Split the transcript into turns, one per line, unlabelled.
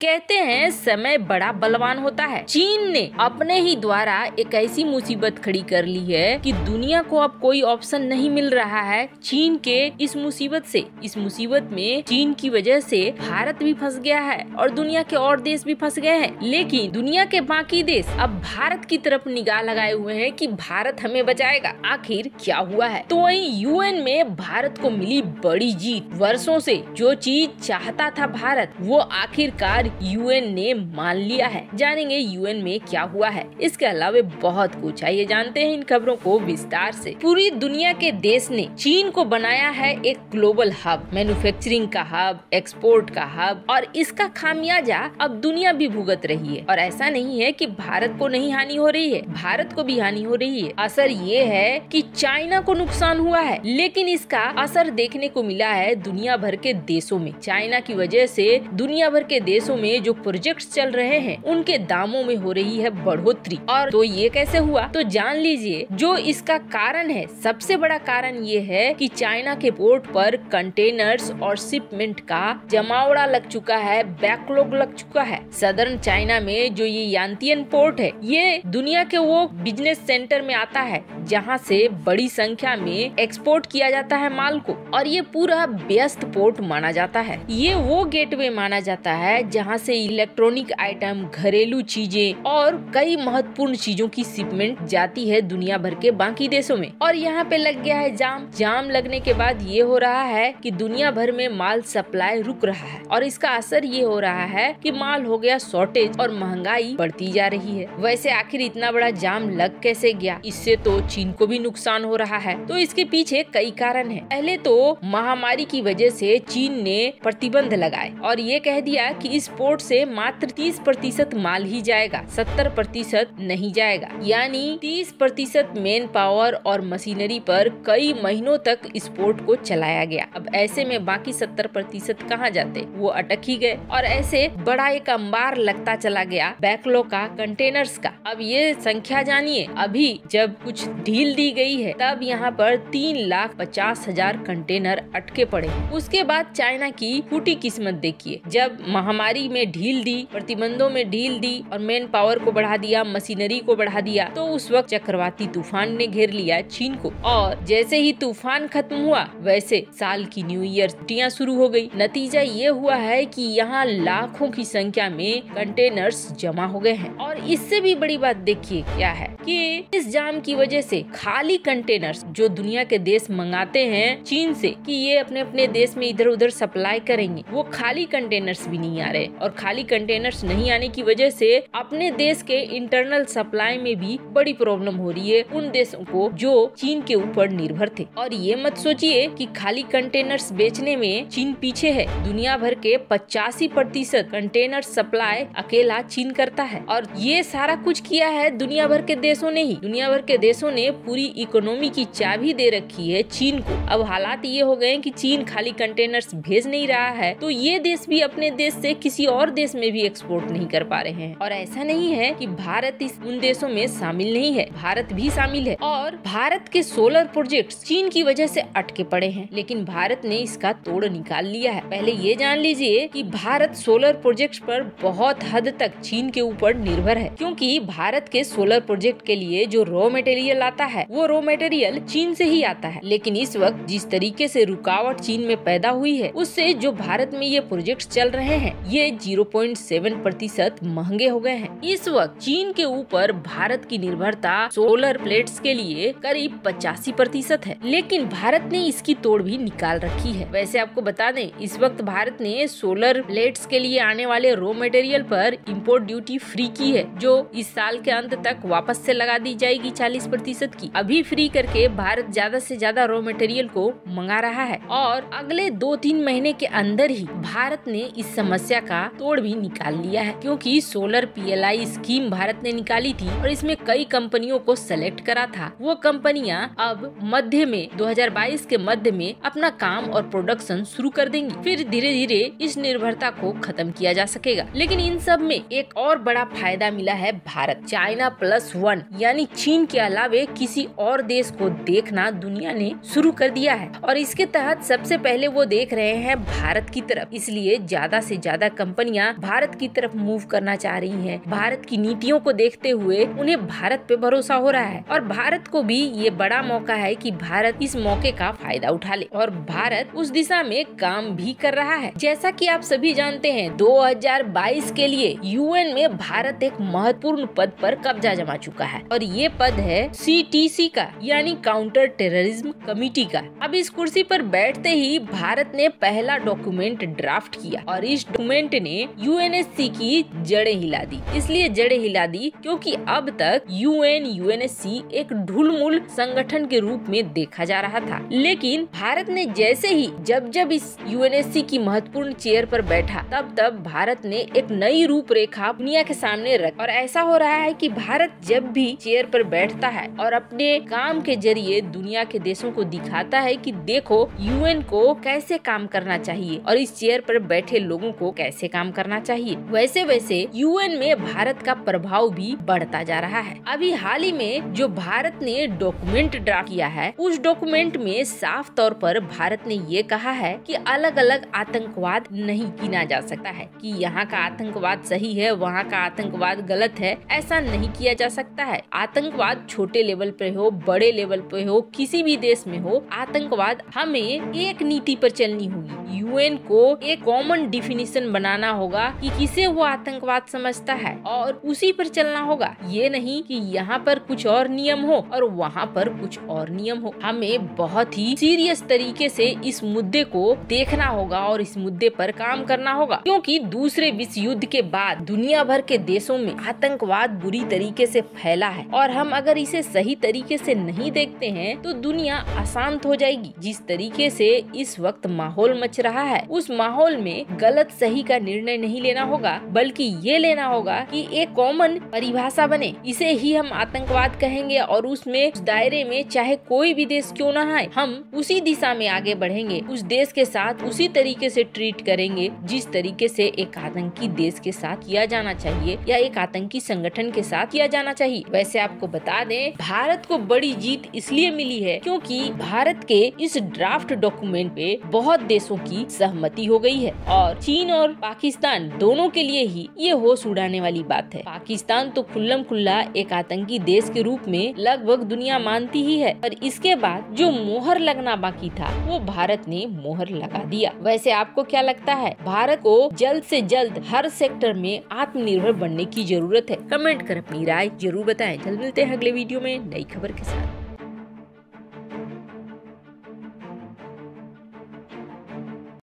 कहते हैं समय बड़ा बलवान होता है। चीन ने अपने ही द्वारा एक ऐसी मुसीबत खड़ी कर ली है कि दुनिया को अब कोई ऑप्शन नहीं मिल रहा है चीन के इस मुसीबत से। इस मुसीबत में चीन की वजह से भारत भी फंस गया है और दुनिया के और देश भी फंस गए हैं। लेकिन दुनिया के बाकी देश अब भारत की तरफ निगाह लगाए हुए हैं कि भारत हमें बचाएगा। आखिर क्या हुआ है? तो वहीं यूएन में भारत को मिली बड़ी जीत। वर्षों से जो चीज चाहता था भारत, वो आखिरकार यूएन ने मान लिया है। जानेंगे यूएन में क्या हुआ है। इसके अलावा बहुत कुछ है, ये जानते हैं इन खबरों को विस्तार से। पूरी दुनिया के देश ने चीन को बनाया है एक ग्लोबल हब, मैन्युफैक्चरिंग का हब, एक्सपोर्ट का हब, और इसका खामियाजा अब दुनिया भी भुगत रही है। और ऐसा नहीं है कि भारत को नहीं हानि हो रही है, भारत को भी हानि हो रही है। असर ये है कि चाइना को नुकसान हुआ है, लेकिन इसका असर देखने को मिला है दुनिया भर के देशों में। चाइना की वजह से दुनिया भर के देशों में जो प्रोजेक्ट्स चल रहे हैं उनके दामों में हो रही है बढ़ोतरी। और तो ये कैसे हुआ, तो जान लीजिए जो इसका कारण है। सबसे बड़ा कारण ये है कि चाइना के पोर्ट पर कंटेनर्स और शिपमेंट का जमावड़ा लग चुका है, बैकलॉग लग चुका है। सदर्न चाइना में जो ये यांतियन पोर्ट है, ये दुनिया के वो बिजनेस सेंटर में आता है जहाँ से बड़ी संख्या में एक्सपोर्ट किया जाता है माल को, और ये पूरा व्यस्त पोर्ट माना जाता है। ये वो गेटवे माना जाता है जहाँ से इलेक्ट्रॉनिक आइटम, घरेलू चीजें और कई महत्वपूर्ण चीजों की शिपमेंट जाती है दुनिया भर के बाकी देशों में। और यहाँ पे लग गया है जाम लगने के बाद ये हो रहा है कि दुनिया भर में माल सप्लाई रुक रहा है, और इसका असर ये हो रहा है कि माल हो गया शॉर्टेज और महंगाई बढ़ती जा रही है। वैसे आखिर इतना बड़ा जाम लग कैसे गया? इससे तो चीन को भी नुकसान हो रहा है। तो इसके पीछे कई कारण है। पहले तो महामारी की वजह से चीन ने प्रतिबंध लगाए और ये कह दिया कि इस पोर्ट से मात्र 30% माल ही जाएगा, 70% नहीं जाएगा। यानी 30% मेन पावर और मशीनरी पर कई महीनों तक इस पोर्ट को चलाया गया। अब ऐसे में बाकी 70% कहाँ जाते? वो अटक ही गए, और ऐसे बड़ा एक अंबार लगता चला गया बैकलॉग का, कंटेनर्स का। अब ये संख्या जानिए, अभी जब कुछ ढील दी गई है तब यहाँ पर 3,50,000 कंटेनर अटके पड़े। उसके बाद चाइना की फूटी किस्मत देखिए, जब महामारी में ढील दी, प्रतिबंधों में ढील दी और मेन पावर को बढ़ा दिया, मशीनरी को बढ़ा दिया, तो उस वक्त चक्रवाती तूफान ने घेर लिया चीन को। और जैसे ही तूफान खत्म हुआ वैसे साल की न्यू ईयर छुट्टियां शुरू हो गई। नतीजा ये हुआ है कि यहाँ लाखों की संख्या में कंटेनर्स जमा हो गए हैं। और इससे भी बड़ी बात देखिए क्या है कि इस जाम की वजह से खाली कंटेनर्स जो दुनिया के देश मंगाते हैं चीन से कि ये अपने अपने देश में इधर उधर सप्लाई करेंगे, वो खाली कंटेनर्स भी नहीं आ रहे। और खाली कंटेनर्स नहीं आने की वजह से अपने देश के इंटरनल सप्लाई में भी बड़ी प्रॉब्लम हो रही है उन देशों को जो चीन के ऊपर निर्भर थे। और ये मत सोचिए कि खाली कंटेनर्स बेचने में चीन पीछे है। दुनिया भर के 85% कंटेनर सप्लाई अकेला चीन करता है, और ये सारा कुछ किया है दुनिया भर के देशों ने ही। दुनिया भर के देशों ने पूरी इकोनॉमी की चाबी दे रखी है चीन को। अब हालात ये हो गए कि चीन खाली कंटेनर्स भेज नहीं रहा है, तो ये देश भी अपने देश से किसी और देश में भी एक्सपोर्ट नहीं कर पा रहे हैं। और ऐसा नहीं है कि भारत उन देशों में शामिल नहीं है, भारत भी शामिल है। और भारत के सोलर प्रोजेक्ट चीन की वजह से अटके पड़े हैं, लेकिन भारत ने इसका तोड़ निकाल लिया है। पहले ये जान लीजिए कि भारत सोलर प्रोजेक्ट पर बहुत हद तक चीन के ऊपर निर्भर है, क्योंकि भारत के सोलर प्रोजेक्ट के लिए जो रॉ मटेरियल आता है वो रॉ मटेरियल चीन से ही आता है। लेकिन इस वक्त जिस तरीके से रुकावट चीन में पैदा हुई है, उससे जो भारत में ये प्रोजेक्ट चल रहे हैं ये 0.7% महंगे हो गए हैं। इस वक्त चीन के ऊपर भारत की निर्भरता सोलर प्लेट्स के लिए करीब 85% है, लेकिन भारत ने इसकी तोड़ भी निकाल रखी है। वैसे आपको बता दें, इस वक्त भारत ने सोलर प्लेट्स के लिए आने वाले रॉ मटेरियल पर इंपोर्ट ड्यूटी फ्री की है, जो इस साल के अंत तक वापस से लगा दी जाएगी 40% की। अभी फ्री करके भारत ज्यादा से ज्यादा रॉ मटेरियल को मंगा रहा है, और अगले 2-3 महीने के अंदर ही भारत ने इस समस्या का तोड़ भी निकाल लिया है, क्योंकि सोलर PLI स्कीम भारत ने निकाली थी और इसमें कई कंपनियों को सेलेक्ट करा था। वो कंपनियां अब मध्य में 2022 के मध्य में अपना काम और प्रोडक्शन शुरू कर देंगी, फिर धीरे धीरे इस निर्भरता को खत्म किया जा सकेगा। लेकिन इन सब में एक और बड़ा फायदा मिला है भारत। चाइना +1 यानी चीन के अलावे किसी और देश को देखना दुनिया ने शुरू कर दिया है, और इसके तहत सबसे पहले वो देख रहे हैं भारत की तरफ। इसलिए ज्यादा से ज्यादा कंपनियां भारत की तरफ मूव करना चाह रही हैं। भारत की नीतियों को देखते हुए उन्हें भारत पे भरोसा हो रहा है और भारत को भी ये बड़ा मौका है कि भारत इस मौके का फायदा उठा ले और भारत उस दिशा में काम भी कर रहा है। जैसा कि आप सभी जानते हैं 2022 के लिए यूएन में भारत एक महत्वपूर्ण पद पर कब्जा जमा चुका है और ये पद है CTC का, यानी काउंटर टेररिज्म कमेटी का। अब इस कुर्सी पर बैठते ही भारत ने पहला डॉक्यूमेंट ड्राफ्ट किया और इस डॉक्यूमेंट ने UNSC की जड़ें हिला दी। इसलिए जड़ें हिला दी क्योंकि अब तक UNSC एक ढुलमुल संगठन के रूप में देखा जा रहा था, लेकिन भारत ने जैसे ही जब इस UNSC की महत्वपूर्ण चेयर पर बैठा तब भारत ने एक नई रूपरेखा दुनिया के सामने रखी। और ऐसा हो रहा है कि भारत जब भी चेयर पर बैठता है और अपने काम के जरिए दुनिया के देशों को दिखाता है कि देखो UN को कैसे काम करना चाहिए और इस चेयर पर बैठे लोगों को कैसे काम करना चाहिए, वैसे वैसे UN में भारत का प्रभाव भी बढ़ता जा रहा है। अभी हाल ही में जो भारत ने डॉक्यूमेंट ड्राफ्ट किया है, उस डॉक्यूमेंट में साफ तौर पर भारत ने ये कहा है कि अलग अलग आतंकवाद नहीं गिना जा सकता है कि यहाँ का आतंकवाद सही है, वहाँ का आतंकवाद गलत है। ऐसा नहीं किया जा सकता है। आतंकवाद छोटे लेवल पे हो, बड़े लेवल पे हो, किसी भी देश में हो, आतंकवाद हमें एक नीति पर चलनी होगी। UN को एक कॉमन डिफिनीशन बनाना होगा कि किसे वो आतंकवाद समझता है और उसी पर चलना होगा। ये नहीं कि यहाँ पर कुछ और नियम हो और वहाँ पर कुछ और नियम हो। हमें बहुत ही सीरियस तरीके से इस मुद्दे को देखना होगा और इस मुद्दे पर काम करना होगा, क्योंकि दूसरे विश्व युद्ध के बाद दुनिया भर के देशों में आतंकवाद बुरी तरीके से फैला है और हम अगर इसे सही तरीके से नहीं देखते हैं तो दुनिया अशांत हो जाएगी। जिस तरीके से इस वक्त माहौल मच रहा है, उस माहौल में गलत सही का निर्णय नहीं लेना होगा, बल्कि ये लेना होगा कि एक कॉमन परिभाषा बने। इसे ही हम आतंकवाद कहेंगे और उसमें उस दायरे में चाहे कोई भी देश क्यों ना आए, हम उसी दिशा में आगे बढ़ेंगे। उस देश के साथ उसी तरीके से ट्रीट करेंगे जिस तरीके से एक आतंकी देश के साथ किया जाना चाहिए या एक आतंकी संगठन के साथ किया जाना चाहिए। वैसे आपको बता दें, भारत को बड़ी जीत इसलिए मिली है क्योंकि भारत के इस ड्राफ्ट डॉक्यूमेंट पे बहुत देशों की सहमति हो गई है और चीन और पाकिस्तान दोनों के लिए ही ये होश उड़ाने वाली बात है। पाकिस्तान तो खुल्लम खुल्ला एक आतंकी देश के रूप में लगभग दुनिया मानती ही है, पर इसके बाद जो मोहर लगना बाकी था वो भारत ने मोहर लगा दिया। वैसे आपको क्या लगता है, भारत को जल्द से जल्द हर सेक्टर में आत्मनिर्भर बनने की जरूरत है? कमेंट कर अपनी राय जरूर बताएं। जल्द मिलते हैं अगले वीडियो में नई खबर के साथ।